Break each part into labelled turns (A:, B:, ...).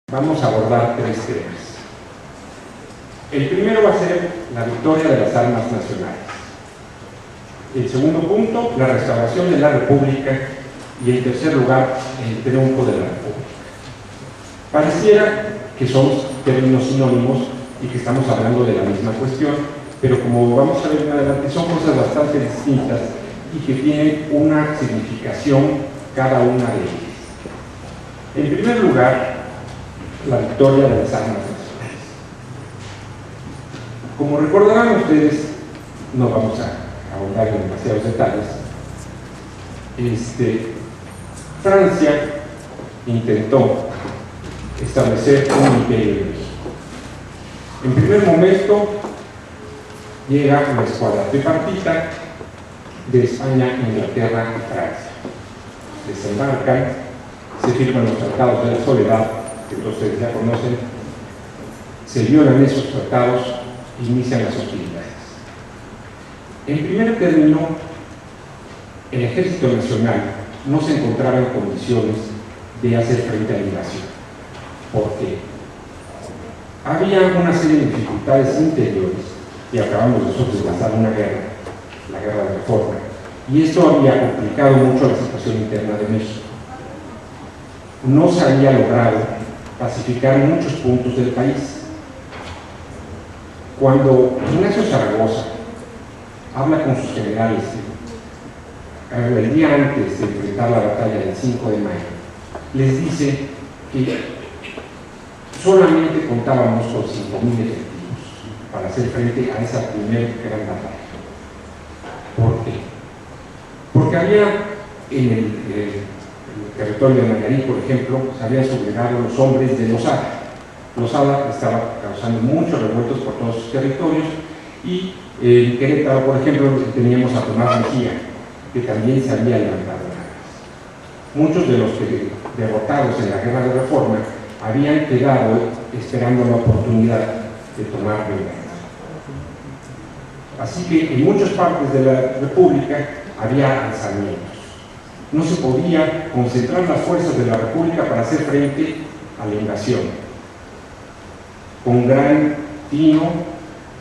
A: Vamos a abordar tres temas. El primero va a ser la victoria de las armas nacionales. El segundo punto, la restauración de la República. Y en tercer lugar, el triunfo de la República. Pareciera que son términos sinónimos y que estamos hablando de la misma cuestión, pero como vamos a ver en adelante, son cosas bastante distintas y que tienen una significación cada una de ellas. En primer lugar, la victoria de las armas nacionales. Como recordarán ustedes, no vamos a ahondar en demasiados detalles, Francia intentó establecer un imperio en México. En primer momento llega una escuadra tripartita de España, Inglaterra y Francia. Desembarcan, se firman los tratados de la Soledad, que todos ustedes ya conocen, se violan esos tratados e inician las hostilidades. En primer término, el Ejército Nacional no se encontraba en condiciones de hacer frente a la invasión. ¿Por qué? Había una serie de dificultades interiores y acabamos nosotros de lanzar una guerra, la guerra de Reforma, y esto había complicado mucho la situación interna de México. No se había logrado pacificar muchos puntos del país. Cuando Ignacio Zaragoza habla con sus generales el día antes de enfrentar la batalla del 5 de mayo, les dice que solamente contábamos con 5.000 efectivos para hacer frente a esa primera gran batalla. ¿Por qué? Porque había en el territorio de Nayarit, por ejemplo, se habían sublevado los hombres de Lozada. Lozada estaba causando muchos revueltos por todos sus territorios, y en Querétaro, por ejemplo, teníamos a Tomás Mejía, que también se había levantado en armas. Muchos de los que derrotados en la guerra de Reforma habían quedado esperando la oportunidad de tomar venganza. Así que en muchas partes de la República había alzamientos. No se podía concentrar las fuerzas de la República para hacer frente a la invasión. Con gran tino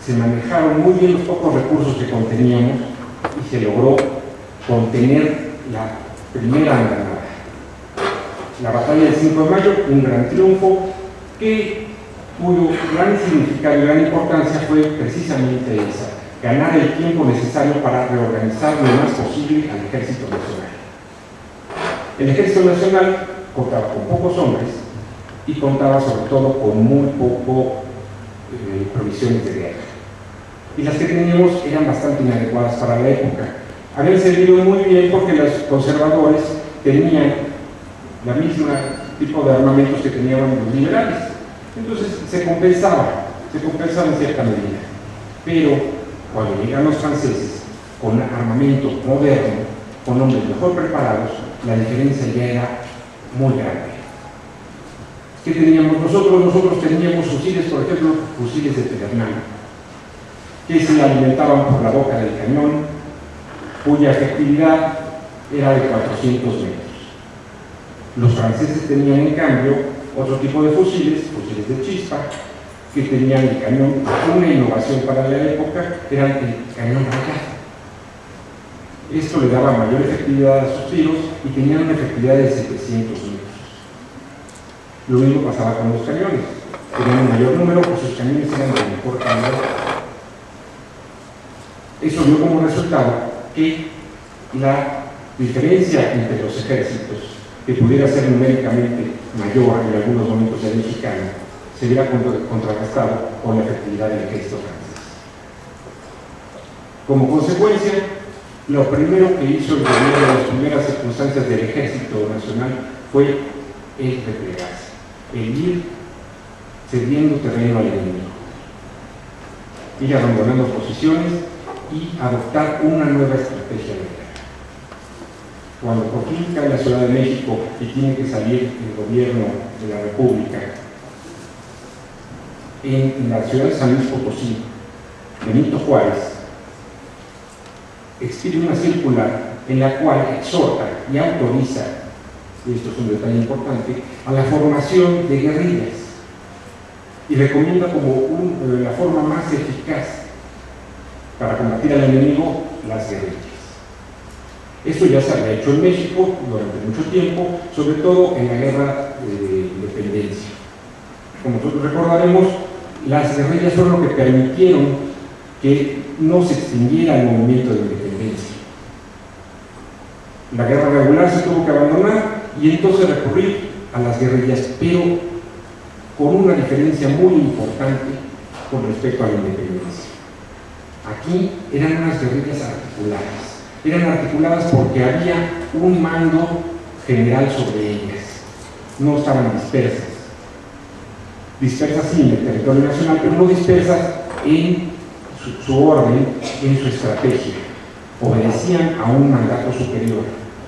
A: se manejaron muy bien los pocos recursos que conteníamos y se logró contener la primera andanada. La batalla del 5 de mayo, un gran triunfo cuyo gran significado y gran importancia fue precisamente esa: ganar el tiempo necesario para reorganizar lo más posible al Ejército Nacional. El Ejército Nacional contaba con pocos hombres y contaba sobre todo con muy poco provisiones de guerra. Y las que teníamos eran bastante inadecuadas para la época. Habían servido muy bien porque los conservadores tenían la misma tipo de armamentos que tenían los liberales. Entonces se compensaba en cierta medida. Pero cuando llegan los franceses con armamento moderno, con hombres mejor preparados, la diferencia ya era muy grande. ¿Qué teníamos nosotros? Nosotros teníamos fusiles, por ejemplo, fusiles de Pedernal, que se alimentaban por la boca del cañón, cuya efectividad era de 400 metros. Los franceses tenían, en cambio, otro tipo de fusiles de chispa, que tenían el cañón, una innovación para la época, era el cañón rayado. Esto le daba mayor efectividad a sus tiros y tenían una efectividad de 700 metros. Lo mismo pasaba con los cañones. Tenían un mayor número, pues sus cañones eran de mejor calidad. Eso dio como resultado que la diferencia entre los ejércitos, que pudiera ser numéricamente mayor en algunos momentos del mexicano, se viera contrarrestado con la efectividad del ejército francés. Como consecuencia, lo primero que hizo el gobierno en las primeras circunstancias del Ejército Nacional fue el replegarse, el ir cediendo terreno al enemigo, ir abandonando posiciones y adoptar una nueva estrategia de guerra. Cuando por fin cae la Ciudad de México y tiene que salir el gobierno de la República, en la ciudad de San Luis Potosí, Benito Juárez expide una circular en la cual exhorta y autoriza y esto es un detalle importante, a la formación de guerrillas y recomienda como la forma más eficaz para combatir al enemigo las guerrillas. Esto ya se había hecho en México durante mucho tiempo, sobre todo en la guerra de independencia. Como nosotros recordaremos, las guerrillas fueron lo que permitieron que no se extinguiera el movimiento de independencia. La guerra regular se tuvo que abandonar y entonces recurrir a las guerrillas, pero con una diferencia muy importante con respecto a la independencia. Aquí eran unas guerrillas articuladas. Eran articuladas porque había un mando general sobre ellas. No estaban dispersas. Dispersas sí en el territorio nacional, pero no dispersas en su orden, en su estrategia. Obedecían a un mandato superior.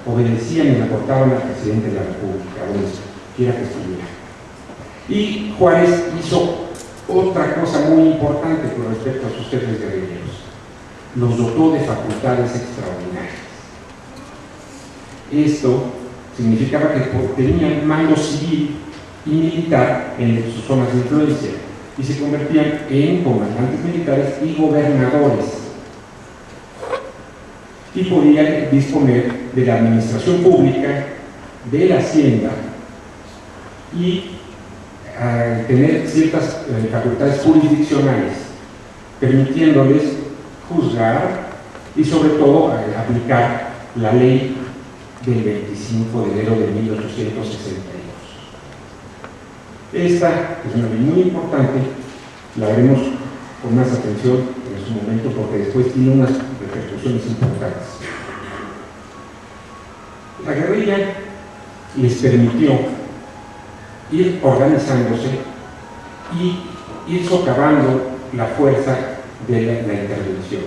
A: Obedecían y reportaban al presidente de la República, donde quiera que estuviera. Y Juárez hizo otra cosa muy importante con respecto a sus jefes guerrilleros. Los dotó de facultades extraordinarias. Esto significaba que tenían mando civil y militar en sus zonas de influencia y se convertían en comandantes militares y gobernadores, y podían disponer de la administración pública, de la hacienda y tener ciertas facultades jurisdiccionales, permitiéndoles juzgar y sobre todo aplicar la ley del 25 de enero de 1862. Esta es una ley muy importante, la veremos con más atención en su momento porque después tiene unas repercusiones importantes. La guerrilla les permitió ir organizándose y ir socavando la fuerza de la intervención.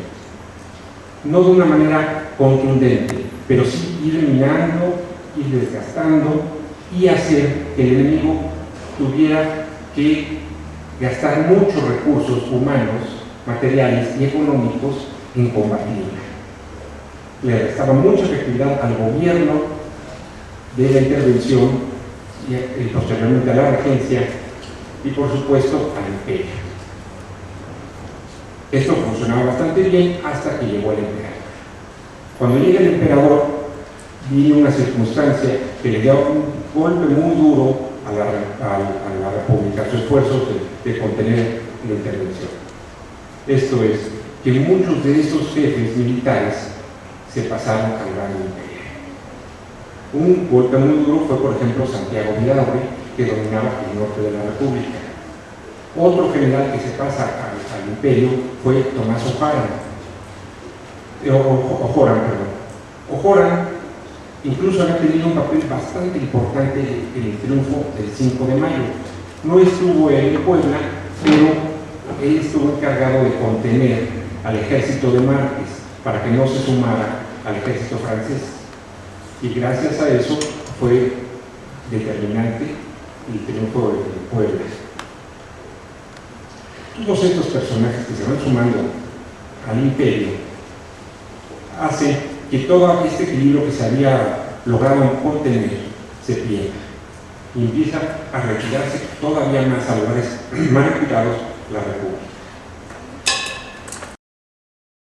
A: No de una manera contundente, pero sí ir minando, ir desgastando y hacer que el enemigo tuviera que gastar muchos recursos humanos, materiales y económicos en combatirla. Le restaba mucha efectividad al gobierno de la intervención y posteriormente a la regencia y por supuesto al imperio. Esto funcionaba bastante bien hasta que llegó el emperador. Cuando llega el emperador, viene una circunstancia que le da un golpe muy duro a la República, su esfuerzo de contener la intervención. Esto es, que muchos de estos jefes militares se pasaron al gran imperio. Un golpe muy duro fue, por ejemplo, Santiago Vidaurri, que dominaba el norte de la República. Otro general que se pasa al imperio fue Tomás Ojoran incluso había tenido un papel bastante importante en el triunfo del 5 de mayo. No estuvo él en Puebla, pero él estuvo encargado de contener al ejército de Márquez para que no se sumara al ejército francés. Y gracias a eso fue determinante el triunfo de Puebla. Todos estos personajes que se van sumando al imperio hacen que todo este equilibrio que se había logrado contener se pierda y empieza a retirarse todavía más a lugares más retirados la República.